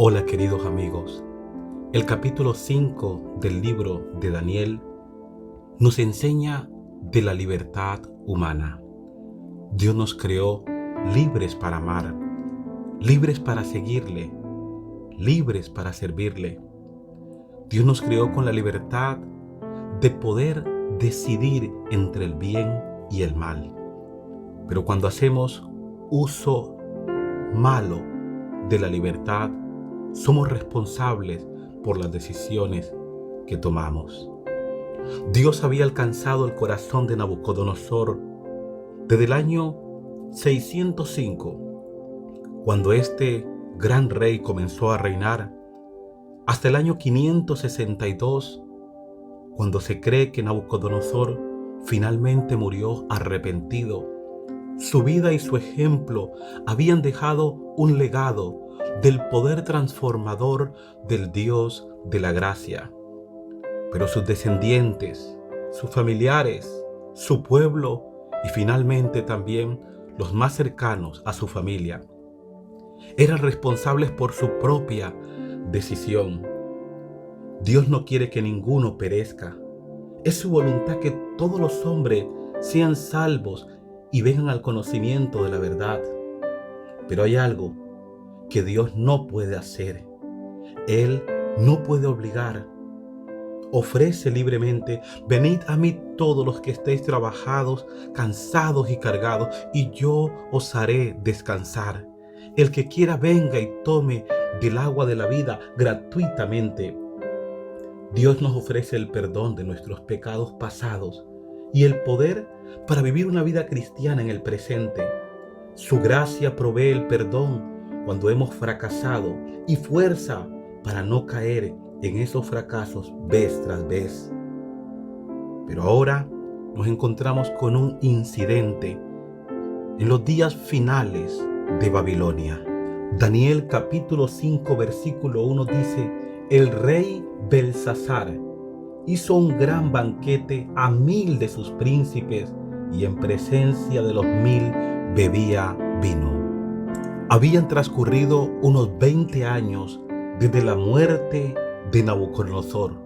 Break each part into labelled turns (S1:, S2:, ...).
S1: Hola queridos amigos, el capítulo 5 del libro de Daniel nos enseña de la libertad humana. Dios nos creó libres para amar, libres para seguirle, libres para servirle. Dios nos creó con la libertad de poder decidir entre el bien y el mal. Pero cuando hacemos uso malo de la libertad, somos responsables por las decisiones que tomamos. Dios había alcanzado el corazón de Nabucodonosor desde el año 605, cuando este gran rey comenzó a reinar, hasta el año 562, cuando se cree que Nabucodonosor finalmente murió arrepentido. Su vida y su ejemplo habían dejado un legado del poder transformador del Dios de la gracia. Pero sus descendientes, sus familiares, su pueblo y finalmente también los más cercanos a su familia eran responsables por su propia decisión. Dios no quiere que ninguno perezca. Es su voluntad que todos los hombres sean salvos y vengan al conocimiento de la verdad. Pero hay algo que Dios no puede hacer. Él no puede obligar. Ofrece libremente: venid a mí todos los que estéis trabajados, cansados y cargados, y yo os haré descansar. El que quiera venga y tome del agua de la vida gratuitamente. Dios nos ofrece el perdón de nuestros pecados pasados y el poder para vivir una vida cristiana en el presente. Su gracia provee el perdón cuando hemos fracasado y fuerza para no caer en esos fracasos vez tras vez. Pero ahora nos encontramos con un incidente en los días finales de Babilonia. Daniel capítulo 5 versículo 1 dice: el rey Belsasar hizo un gran banquete a 1000 de sus príncipes y en presencia de los 1000 bebía vino. Habían transcurrido unos 20 años desde la muerte de Nabucodonosor.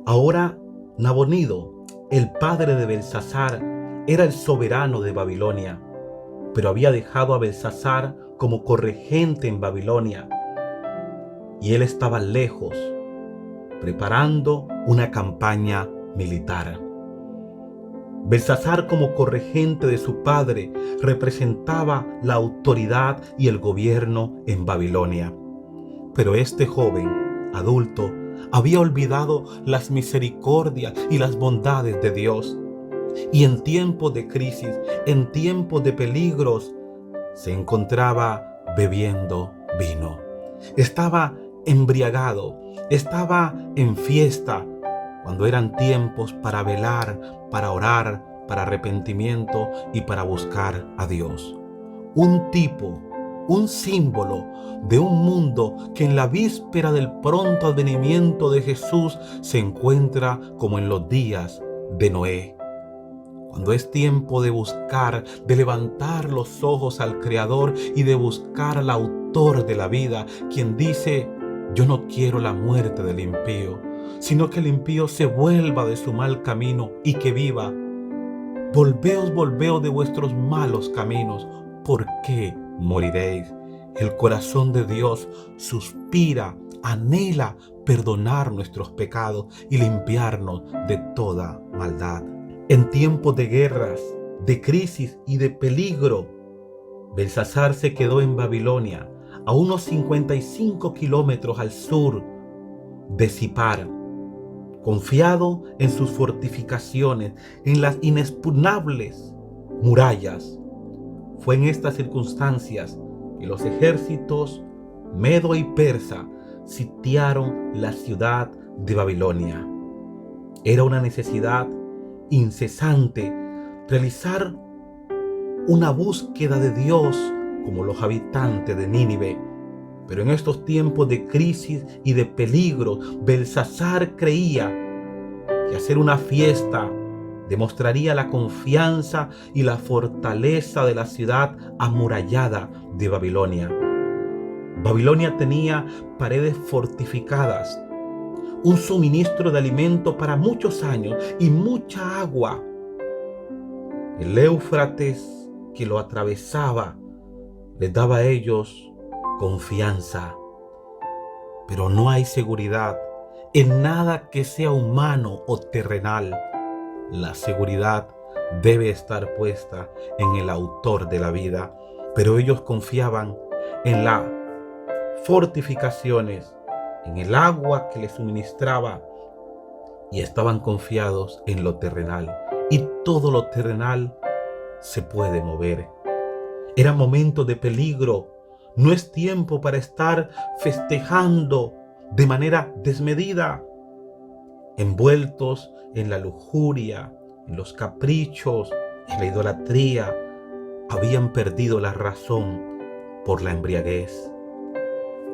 S1: Ahora Nabonido, el padre de Belsasar, era el soberano de Babilonia, pero había dejado a Belsasar como corregente en Babilonia, y él estaba lejos, preparando una campaña militar. Belsasar, como corregente de su padre, representaba la autoridad y el gobierno en Babilonia. Pero este joven, adulto, había olvidado las misericordias y las bondades de Dios. Y en tiempos de crisis, en tiempos de peligros, se encontraba bebiendo vino. Estaba embriagado, estaba en fiesta, cuando eran tiempos para velar, para orar, para arrepentimiento y para buscar a Dios. Un tipo, un símbolo de un mundo que en la víspera del pronto advenimiento de Jesús se encuentra como en los días de Noé. Cuando es tiempo de buscar, de levantar los ojos al Creador y de buscar al Autor de la vida, quien dice: yo no quiero la muerte del impío, sino que el impío se vuelva de su mal camino y que viva. Volveos de vuestros malos caminos, ¿por qué moriréis? El corazón de Dios suspira, anhela perdonar nuestros pecados y limpiarnos de toda maldad. En tiempos de guerras, de crisis y de peligro, Belsasar se quedó en Babilonia, a unos 55 kilómetros al sur de Sipar, confiado en sus fortificaciones, en las inexpugnables murallas. Fue en estas circunstancias que los ejércitos medo y persa sitiaron la ciudad de Babilonia. Era una necesidad incesante realizar una búsqueda de Dios como los habitantes de Nínive. Pero en estos tiempos de crisis y de peligro, Belsasar creía que hacer una fiesta demostraría la confianza y la fortaleza de la ciudad amurallada de Babilonia. Babilonia tenía paredes fortificadas, un suministro de alimento para muchos años y mucha agua. El Éufrates que lo atravesaba les daba a ellos confianza. Pero no hay seguridad en nada que sea humano o terrenal. La seguridad debe estar puesta en el autor de la vida. Pero ellos confiaban en las fortificaciones, en el agua que les suministraba, y estaban confiados en lo terrenal. Y todo lo terrenal se puede mover. Era momento de peligro. No es tiempo para estar festejando de manera desmedida, envueltos en la lujuria, en los caprichos, en la idolatría. Habían perdido la razón por la embriaguez.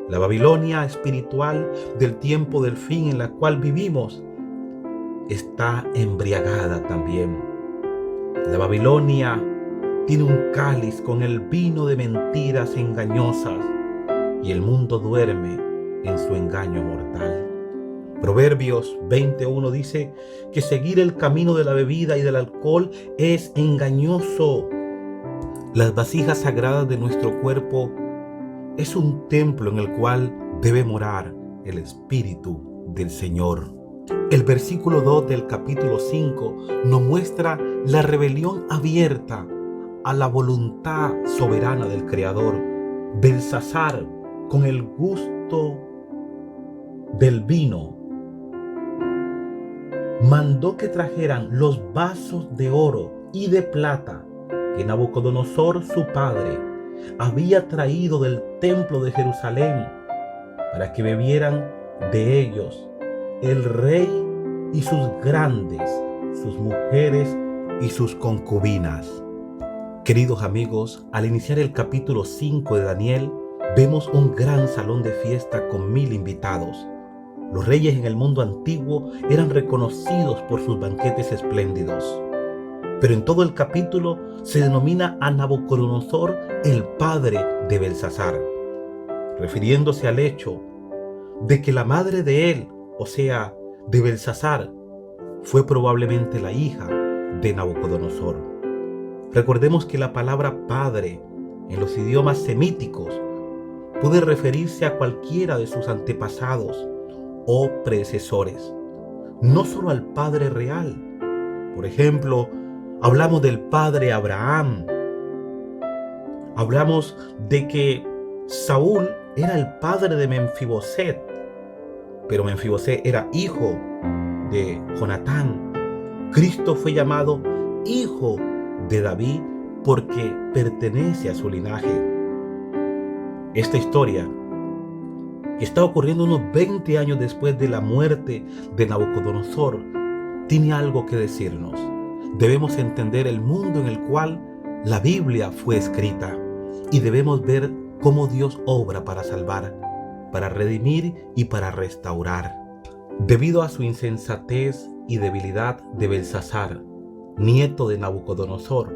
S1: La Babilonia espiritual del tiempo del fin en la cual vivimos está embriagada también. La Babilonia tiene un cáliz con el vino de mentiras engañosas y el mundo duerme en su engaño mortal. Proverbios 21 dice que seguir el camino de la bebida y del alcohol es engañoso. Las vasijas sagradas de nuestro cuerpo es un templo en el cual debe morar el Espíritu del Señor. El versículo 2 del capítulo 5 nos muestra la rebelión abierta a la voluntad soberana del Creador. Belsasar, con el gusto del vino, mandó que trajeran los vasos de oro y de plata que Nabucodonosor, su padre, había traído del templo de Jerusalén, para que bebieran de ellos el rey y sus grandes, sus mujeres y sus concubinas. Queridos amigos, al iniciar el capítulo 5 de Daniel, vemos un gran salón de fiesta con 1000 invitados. Los reyes en el mundo antiguo eran reconocidos por sus banquetes espléndidos. Pero en todo el capítulo se denomina a Nabucodonosor el padre de Belsasar, refiriéndose al hecho de que la madre de él, o sea, de Belsasar, fue probablemente la hija de Nabucodonosor. Recordemos que la palabra padre en los idiomas semíticos puede referirse a cualquiera de sus antepasados o predecesores, no solo al padre real. Por ejemplo, hablamos del padre Abraham. Hablamos de que Saúl era el padre de Menfiboset, pero Menfiboset era hijo de Jonatán. Cristo fue llamado hijo de David porque pertenece a su linaje. Esta historia, que está ocurriendo unos 20 años después de la muerte de Nabucodonosor, tiene algo que decirnos. Debemos entender el mundo en el cual la Biblia fue escrita y debemos ver cómo Dios obra para salvar, para redimir y para restaurar. Debido a su insensatez y debilidad de Belsasar, nieto de Nabucodonosor,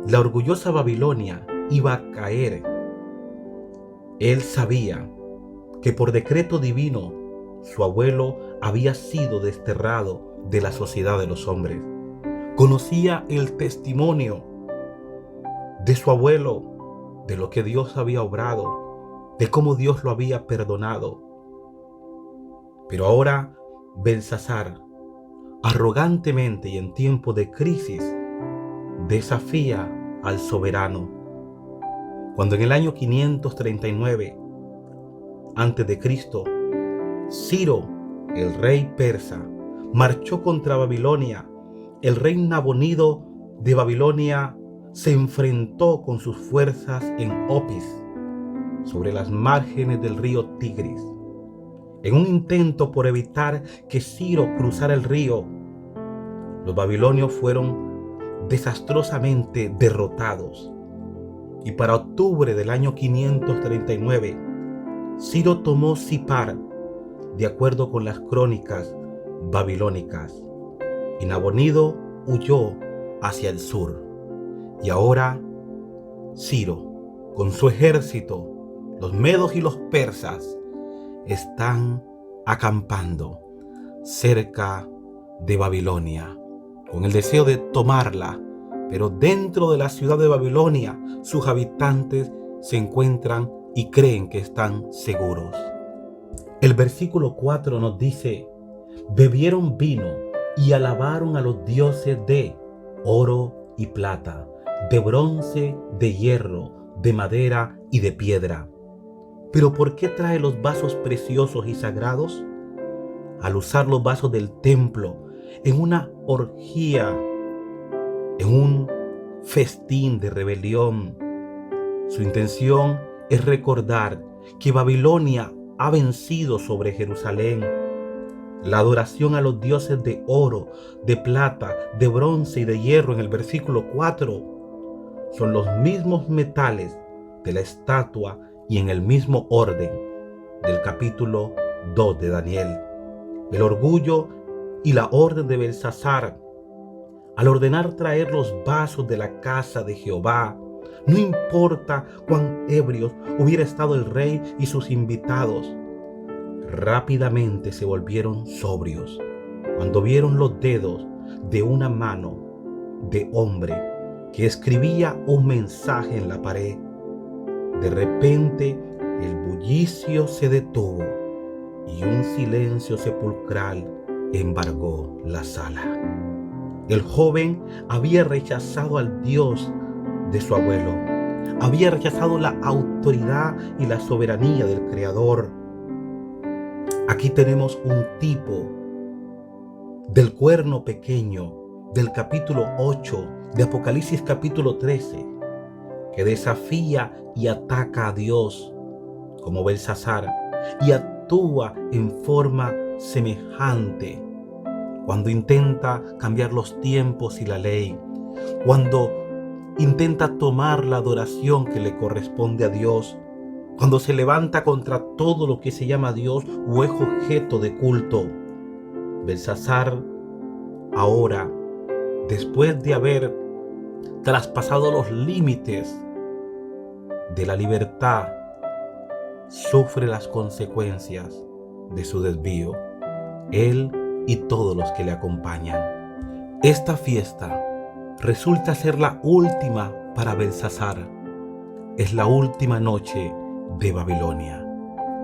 S1: la orgullosa Babilonia iba a caer. Él sabía que por decreto divino su abuelo había sido desterrado de la sociedad de los hombres. Conocía el testimonio de su abuelo, de lo que Dios había obrado, de cómo Dios lo había perdonado. Pero ahora Belsasar, arrogantemente y en tiempo de crisis, desafía al soberano. Cuando en el año 539 a.C., Ciro, el rey persa, marchó contra Babilonia, el rey Nabonido de Babilonia se enfrentó con sus fuerzas en Opis, sobre las márgenes del río Tigris. En un intento por evitar que Ciro cruzara el río, los babilonios fueron desastrosamente derrotados. Y para octubre del año 539, Ciro tomó Sipar, de acuerdo con las crónicas babilónicas, y Nabonido huyó hacia el sur. Y ahora Ciro, con su ejército, los medos y los persas, están acampando cerca de Babilonia, con el deseo de tomarla. Pero dentro de la ciudad de Babilonia, sus habitantes se encuentran y creen que están seguros. El versículo 4 nos dice: bebieron vino y alabaron a los dioses de oro y plata, de bronce, de hierro, de madera y de piedra. ¿Pero por qué trae los vasos preciosos y sagrados? Al usar los vasos del templo en una orgía, en un festín de rebelión, su intención es recordar que Babilonia ha vencido sobre Jerusalén. La adoración a los dioses de oro, de plata, de bronce y de hierro en el versículo 4 son los mismos metales de la estatua y en el mismo orden del capítulo 2 de Daniel. El orgullo y la orden de Belsasar al ordenar traer los vasos de la casa de Jehová, no importa cuán ebrios hubiera estado el rey y sus invitados, rápidamente se volvieron sobrios cuando vieron los dedos de una mano de hombre que escribía un mensaje en la pared. De repente el bullicio se detuvo y un silencio sepulcral embargó la sala. El joven había rechazado al Dios de su abuelo, había rechazado la autoridad y la soberanía del Creador. Aquí tenemos un tipo del cuerno pequeño del capítulo 8 de Apocalipsis capítulo 13, que desafía y ataca a Dios como Belsasar y actúa en forma semejante cuando intenta cambiar los tiempos y la ley, cuando intenta tomar la adoración que le corresponde a Dios, cuando se levanta contra todo lo que se llama Dios o es objeto de culto. Belsasar ahora, después de haber traspasado los límites de la libertad, sufre las consecuencias de su desvío, él y todos los que le acompañan. Esta fiesta resulta ser la última para Belsasar. Es la última noche de Babilonia,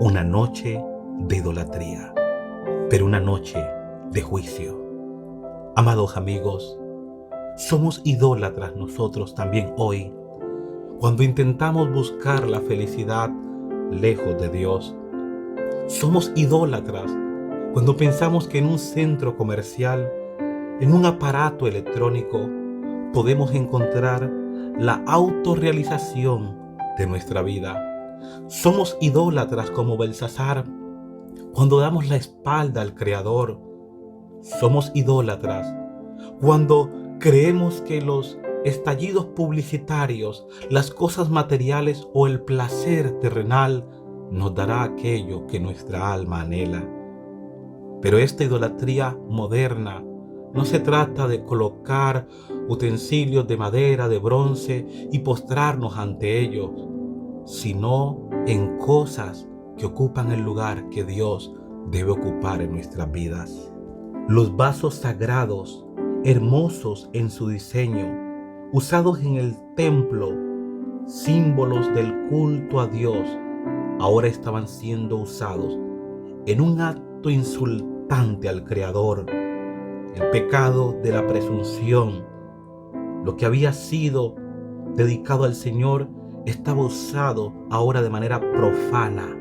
S1: una noche de idolatría, pero una noche de juicio. Amados amigos, somos idólatras nosotros también hoy, cuando intentamos buscar la felicidad lejos de Dios. Somos idólatras cuando pensamos que en un centro comercial, en un aparato electrónico, podemos encontrar la autorrealización de nuestra vida. Somos idólatras como Belsasar cuando damos la espalda al Creador. Somos idólatras cuando creemos que los estallidos publicitarios, las cosas materiales o el placer terrenal nos dará aquello que nuestra alma anhela. Pero esta idolatría moderna no se trata de colocar utensilios de madera, de bronce y postrarnos ante ellos, sino en cosas que ocupan el lugar que Dios debe ocupar en nuestras vidas. Los vasos sagrados, hermosos en su diseño, usados en el templo, símbolos del culto a Dios, ahora estaban siendo usados en un acto insultante al Creador. El pecado de la presunción, lo que había sido dedicado al Señor, estaba usado ahora de manera profana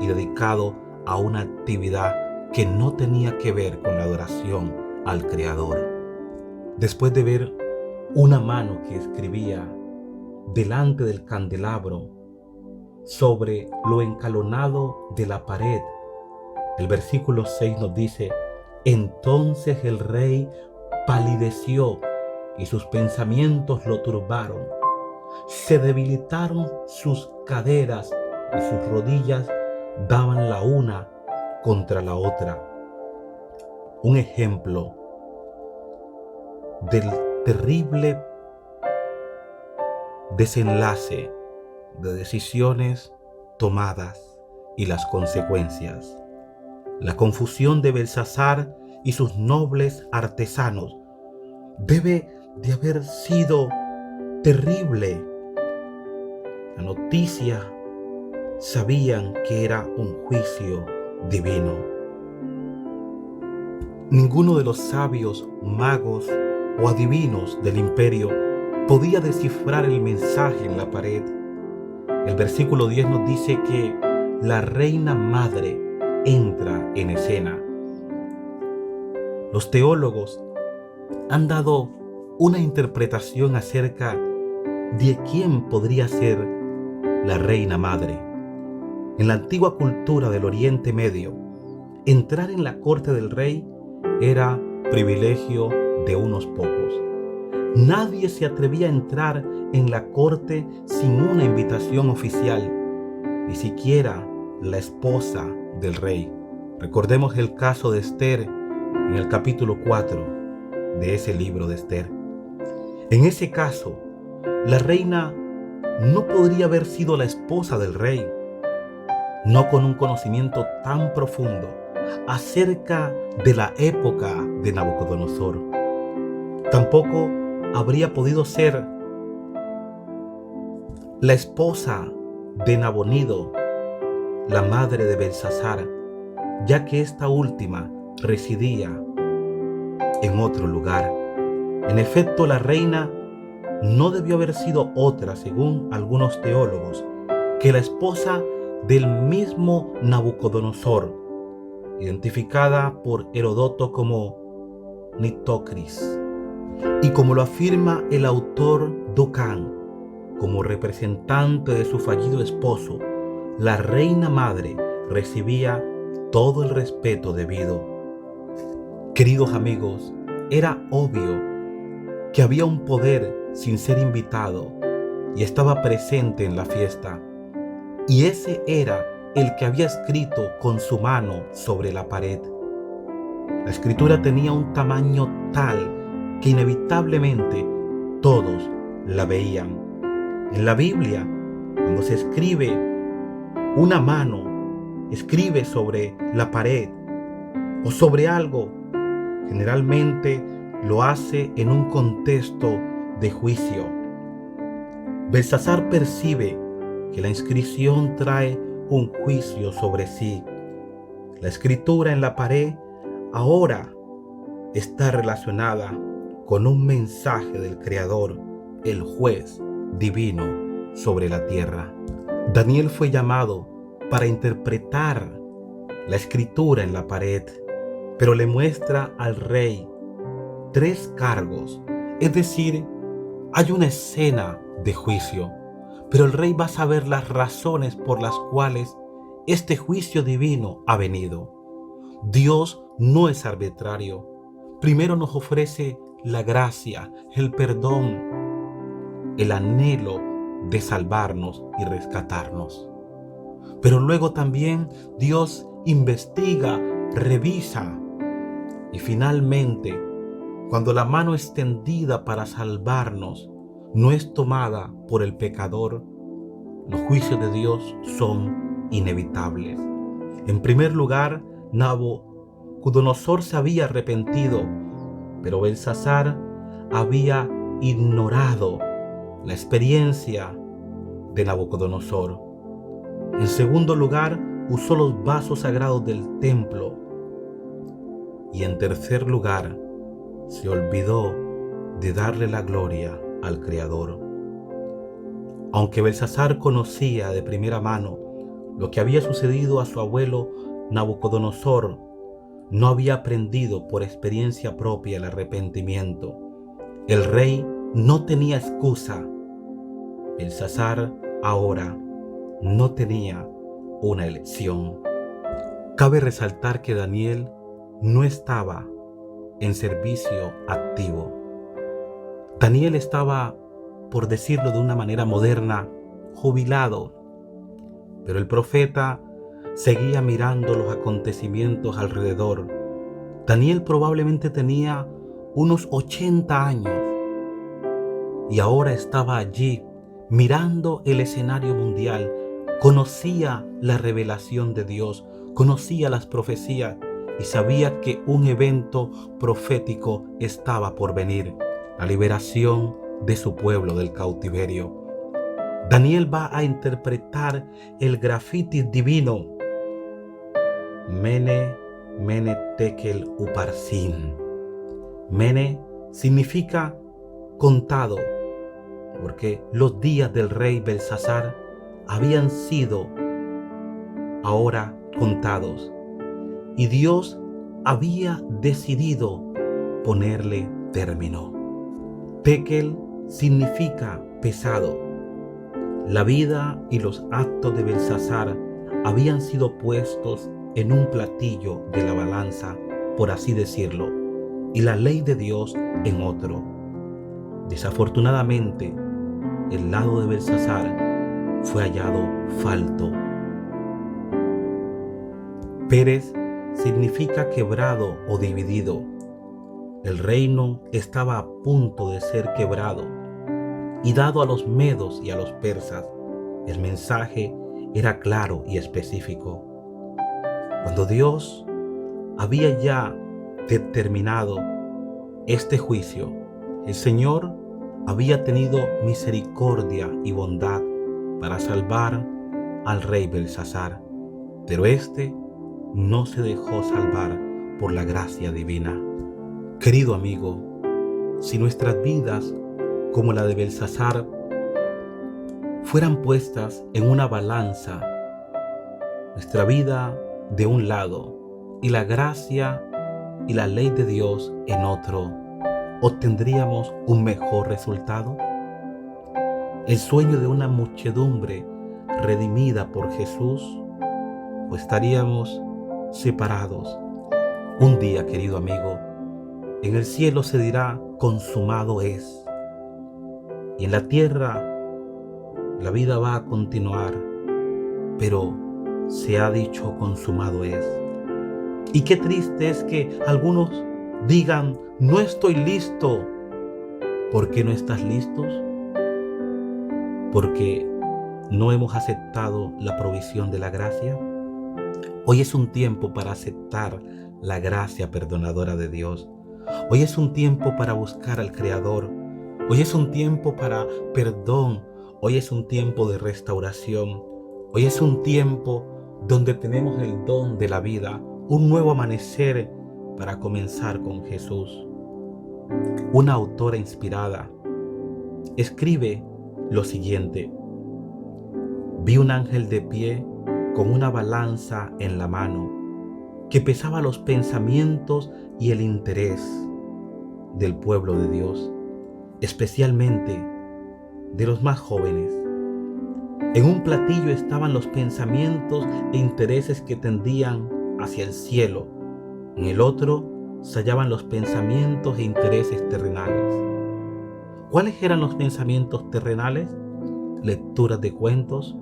S1: y dedicado a una actividad que no tenía que ver con la adoración al Creador. Después de ver una mano que escribía delante del candelabro sobre lo encalonado de la pared, el versículo 6 nos dice: entonces el rey palideció y sus pensamientos lo turbaron. Se debilitaron sus caderas y sus rodillas daban la una contra la otra. Un ejemplo del terrible desenlace de decisiones tomadas y las consecuencias. La confusión de Belsasar y sus nobles artesanos debe de haber sido terrible. La noticia sabían que era un juicio divino. Ninguno de los sabios, magos o adivinos del imperio podía descifrar el mensaje en la pared. El versículo 10 nos dice que la reina madre entra en escena. Los teólogos han dado una interpretación acerca de quién podría ser la reina madre. En la antigua cultura del Oriente Medio, entrar en la corte del rey era privilegio de unos pocos. Nadie se atrevía a entrar en la corte sin una invitación oficial, ni siquiera la esposa del rey. Recordemos el caso de Esther en el capítulo 4 de ese libro de Esther. En ese caso, la reina no podría haber sido la esposa del rey, no con un conocimiento tan profundo acerca de la época de Nabucodonosor. Tampoco habría podido ser la esposa de Nabonido, la madre de Belsasar, ya que esta última residía en otro lugar. En efecto, la reina no debió haber sido otra, según algunos teólogos, que la esposa del mismo Nabucodonosor, identificada por Heródoto como Nitocris, y como lo afirma el autor Duncan, como representante de su fallido esposo, la reina madre recibía todo el respeto debido. Queridos amigos, era obvio que había un poder sin ser invitado y estaba presente en la fiesta, y ese era el que había escrito con su mano sobre la pared. La escritura tenía un tamaño tal que inevitablemente todos la veían. En la Biblia, cuando se escribe, una mano escribe sobre la pared o sobre algo, generalmente lo hace en un contexto de juicio. Belsasar percibe que la inscripción trae un juicio sobre sí. La escritura en la pared ahora está relacionada con un mensaje del Creador, el juez divino sobre la tierra. Daniel fue llamado para interpretar la escritura en la pared, pero le muestra al rey 3 cargos, es decir, hay una escena de juicio, pero el rey va a saber las razones por las cuales este juicio divino ha venido. Dios no es arbitrario. Primero nos ofrece la gracia, el perdón, el anhelo de salvarnos y rescatarnos. Pero luego también Dios investiga, revisa y finalmente, cuando la mano extendida para salvarnos no es tomada por el pecador, los juicios de Dios son inevitables. En primer lugar, Nabucodonosor se había arrepentido, pero Belsasar había ignorado la experiencia de Nabucodonosor. En segundo lugar, usó los vasos sagrados del templo. Y en tercer lugar, se olvidó de darle la gloria al Creador. Aunque Belsasar conocía de primera mano lo que había sucedido a su abuelo Nabucodonosor, no había aprendido por experiencia propia el arrepentimiento. El rey no tenía excusa. Belsasar ahora no tenía una elección. Cabe resaltar que Daniel no estaba en servicio activo. Daniel estaba, por decirlo de una manera moderna, jubilado, pero el profeta seguía mirando los acontecimientos alrededor. Daniel probablemente tenía unos 80 años y ahora estaba allí mirando el escenario mundial conocía la revelación de Dios, conocía las profecías y sabía que un evento profético estaba por venir, la liberación de su pueblo del cautiverio. Daniel va a interpretar el grafiti divino. Mene, Mene, Tekel, Uparsin. Mene significa contado, porque los días del rey Belsasar habían sido ahora contados y Dios había decidido ponerle término. Tekel significa pesado. La vida y los actos de Belsasar habían sido puestos en un platillo de la balanza, por así decirlo, y la ley de Dios en otro. Desafortunadamente, el lado de Belsasar fue hallado falto. Pérez significa quebrado o dividido. El reino estaba a punto de ser quebrado y dado a los medos y a los persas. El mensaje era claro y específico. Cuando Dios había ya determinado este juicio, el Señor había tenido misericordia y bondad para salvar al rey Belsasar, pero éste no se dejó salvar por la gracia divina. Querido amigo, si nuestras vidas, como la de Belsasar, fueran puestas en una balanza, nuestra vida de un lado y la gracia y la ley de Dios en otro, ¿obtendríamos un mejor resultado? ¿El sueño de una muchedumbre redimida por Jesús? ¿O estaríamos separados? Un día, querido amigo, en el cielo se dirá: consumado es. Y en la tierra la vida va a continuar, pero se ha dicho: consumado es. Y qué triste es que algunos digan: no estoy listo. ¿Por qué no estás listos? Porque no hemos aceptado la provisión de la gracia. Hoy es un tiempo para aceptar la gracia perdonadora de Dios. Hoy es un tiempo para buscar al Creador. Hoy es un tiempo para perdón. Hoy es un tiempo de restauración. Hoy es un tiempo donde tenemos el don de la vida, un nuevo amanecer para comenzar con Jesús. Una autora inspirada escribe lo siguiente: vi un ángel de pie con una balanza en la mano que pesaba los pensamientos y el interés del pueblo de Dios, especialmente de los más jóvenes. En un platillo estaban los pensamientos e intereses que tendían hacia el cielo. En el otro se hallaban los pensamientos e intereses terrenales. ¿Cuáles eran los pensamientos terrenales? Lecturas de cuentos,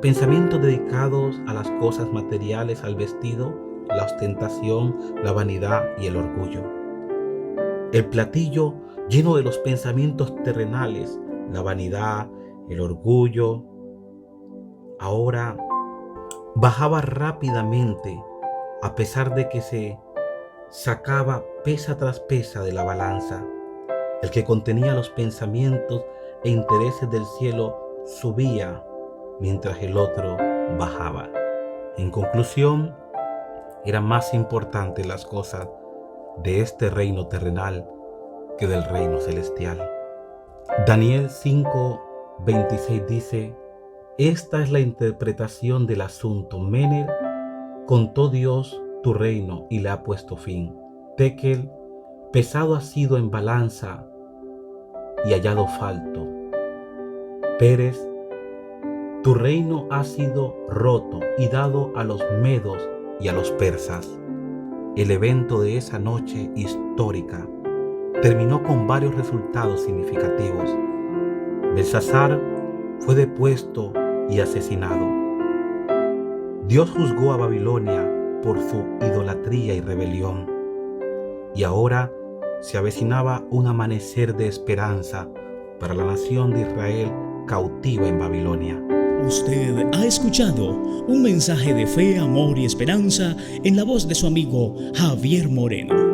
S1: pensamientos dedicados a las cosas materiales, al vestido, la ostentación, la vanidad y el orgullo. El platillo lleno de los pensamientos terrenales, la vanidad, el orgullo, ahora bajaba rápidamente, a pesar de que se sacaba pesa tras pesa de la balanza. El que contenía los pensamientos e intereses del cielo subía, mientras el otro bajaba. En conclusión, eran más importantes las cosas de este reino terrenal que del reino celestial. Daniel 5:26 dice: esta es la interpretación del asunto. Mene, contó Dios tu reino y le ha puesto fin. Tekel, pesado ha sido en balanza y hallado falto. Pérez, tu reino ha sido roto y dado a los medos y a los persas. El evento de esa noche histórica terminó con varios resultados significativos. Belsasar fue depuesto y asesinado. Dios juzgó a Babilonia por su idolatría y rebelión. Y ahora se avecinaba un amanecer de esperanza para la nación de Israel cautiva en Babilonia.
S2: Usted ha escuchado un mensaje de fe, amor y esperanza en la voz de su amigo Javier Moreno.